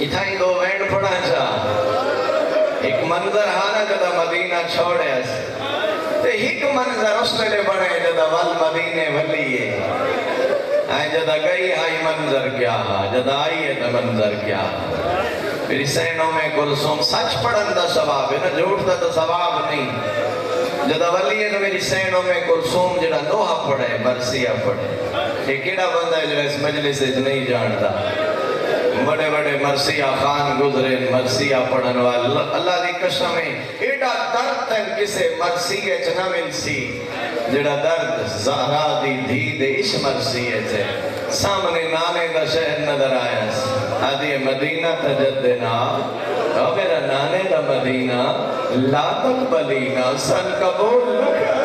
اتھا ہی دو وینڈ پڑا چاہ ایک منظر ہانا جدا مدینہ چھوڑے اس تے ایک منظر اس لئے بڑھے جدا وال مدینے ولیے آئے جدا گئی آئی منظر کیا جدا آئی ہے تا منظر کیا میری سینوں میں کلثوم سچ پڑھن دا ثواب ہے نا جھوٹ دا ثواب نہیں جدا ولی ہے نا میری سینوں میں کلثوم جدا نوحہ پڑھے مرثیہ پڑھے یہ کیڑا بندہ ہے جو اس مجلس سے نہیں جانتا بڑے بڑے مرثیہ خان گزرے مرثیہ پڑھن والا اللہ دی قسم ہے ایڈا درد تن کسے مرثیہ چنا مل سی جڑا درد زہرا دی دھی دے اس مرثیہ سے سامنے نانے دا شہر نظر آیا آدھی مدینہ تجدنا او میرا نانے دا مدینہ لا تقبلینا سن قبول لکھا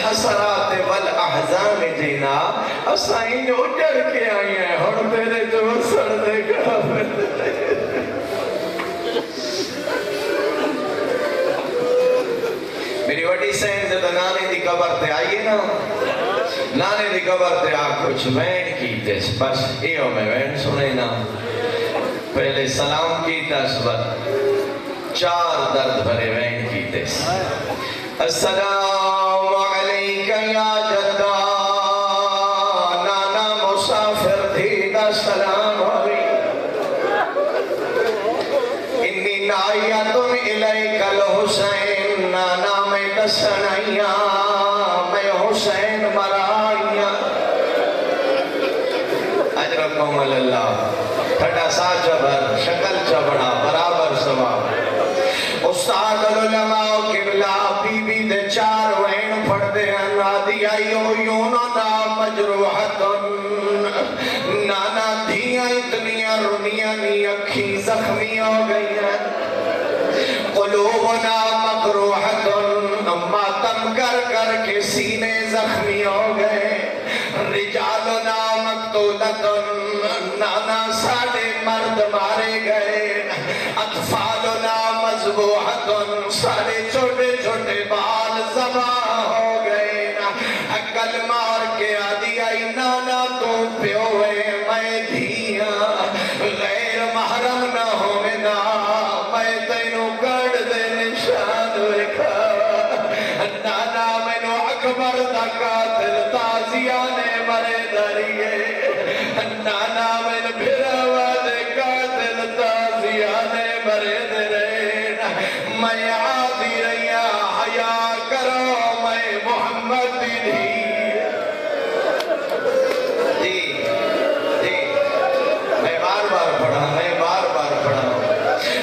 حسرات والاحزان جینا اسائیں اجڑ کے آئی ہیں ہن تیرے جو سڑ دے گا میری وڈی سین جب نانے دی قبر تے آئیے نا نانے دی قبر تے آ کچھ وین کی تیس بس ایو میں وین سنے نا پہلے سلام کی تسبت چار درد بھرے وین کی تیس السلام علیکہ یا جدہ نانا مسافر دیدہ سلام علیکہ انی نائیتن الیکہ الحسین نانا میں دسنائیاں میں حسین مرائیاں اجرکم اللہ تھڑا سا جبر شکل چبڑا برابر ثواب استاد العلماء قبلہ بی بی دے چار وین پڑھ دے نادی آئیو یوننا مجروحتن نانا دھیاں اتنیاں رنیاں نی اکھی زخمی ہو گئی ہیں قلوبنا مقروحتن ماتم کر کر کے سینے زخمی ہو گئے رجالنا مقتولتن نانا ساڑے مرد مارے گئے اطفالنا مذبوحتن سارے چھوٹے چھوٹے بال زباں ہو گئے عقل مار کے آدھی آئی نانا تو پیوے میں دھیاں غیر محرم نہ ہوئے نا میں تینوں گڑ دے نشان رکھا نانا مینو اکبر دا قاتل تازیانے مرے دریئے نانا مین بھروا دے قاتل تازیانے مرے دریئے میں آدھی رہیا حیا کرو میں محمد دی میں بار بار پڑھا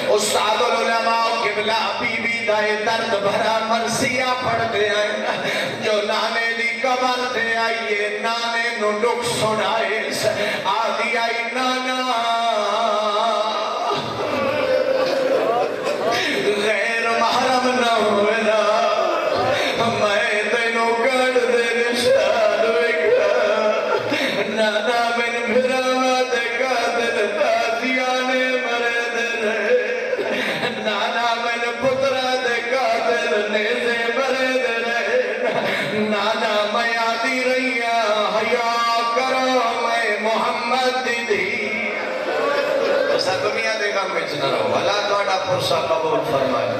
استاد العلماء قبلہ بی بی دائے درد بھرا مرثیہ پڑھتے ہیں جو نانے دی قبر دے آئیے نانے نو لک سنائے آدھی آئی نانا غیر محرم نہ ہوئے نا میں تینوں گڑ دے نشان وکھا نانا من بھراوا دے قاتل تازیانے مرے دے نانا من پترہ دے قاتل نیزے مرے دے نانا میں آدھی رہیا حیا کرو میں محمد دی ایسا دنیا دے گا مچ نہ رہو اللہ توڑا پرسا قبول فرمائے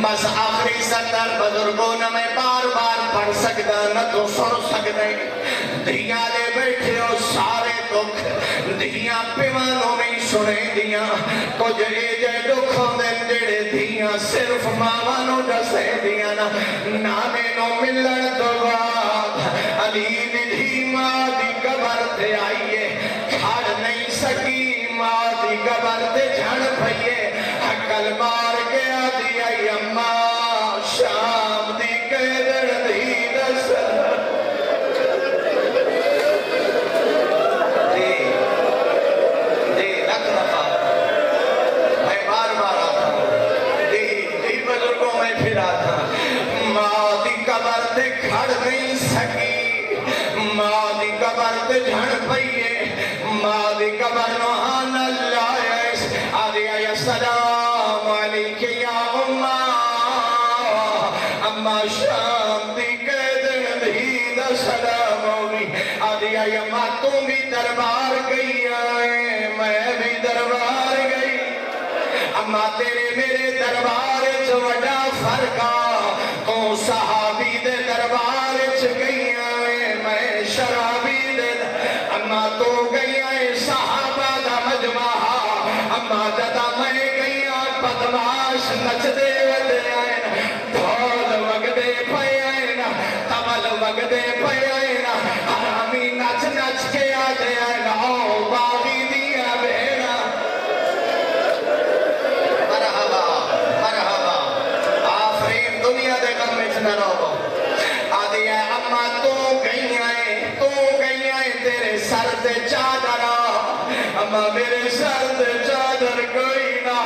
بس آخری سطر بزرگوں نہ میں بار بار پڑھ سکتا نہ تو سن سکتے دھیاں لے بیٹھے ہو سارے دکھ دھیاں پیمانوں نہیں سنے دیاں کچھ ایجے دکھوں دے جڑے دھیاں صرف ماوانوں دسے دیاں نانے نو ملن تو بعد علی دی دھی ماں دی قبر تے آئیے کھڑ نہیں سکی ماں دی قبر تے جھڑ پھئیے حقل مار گیا دی آئی اماں شام دی قیدر دی دس دی لکھ رفا میں بار آتا ہوں دی بزرگوں میں پھر آتا ماں دی قبر تے کھڑ نہیں سکی ماں دی قبر تے جھڑ پئیے ماں دی قبر نوحان اللہ عیس آدھی آئی السلام علیکہ یا اماں اماں شام دی قیدن دی دا سلام ہوگی آدھی آئی اماں تو بھی دربار گئی آئے میں بھی دربار گئی اماں تیرے میرے دربار چ وڈا فرقا تو صحابی دے دربار چ گئی آئے میں شرابی دے اماں تو گئی آئے صحابہ دا مجمع اماں جدا میں گئی آئے بدماش نچ دے ودے آئے ڈھول وگدے پے آئے تمل وگدے پے آئے حرامی نچ نچ کے آدھے آئے او باغی دیا بھیڑا مرحبا مرحبا آفرین دنیا دے غم میں نہ رہو آدھی ہے اماں تو گئی آئے تیرے سر تے چادر اماں میرے سر تے چادر کوئی نہ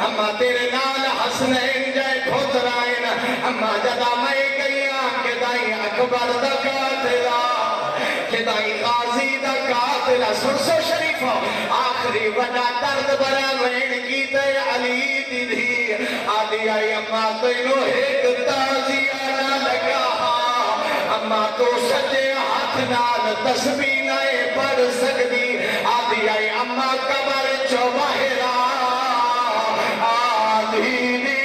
اماں تیرے نال حسنین جائے پھوتر آئے اماں جدا میں گئی کہ دائی اکبر دا قاتلہ کہ دائی غازی دا قاتلہ سرسو شریف آخری وڈا درد برا وین کی تے علی دی دی آدھی آئی اماں تینو ایک تازیہ نہ لگا اماں تو سجے ہاتھ نال تسبیح نائے پڑھ سکتی آدھی آئی اماں قبر چو باہرہ آدھی دی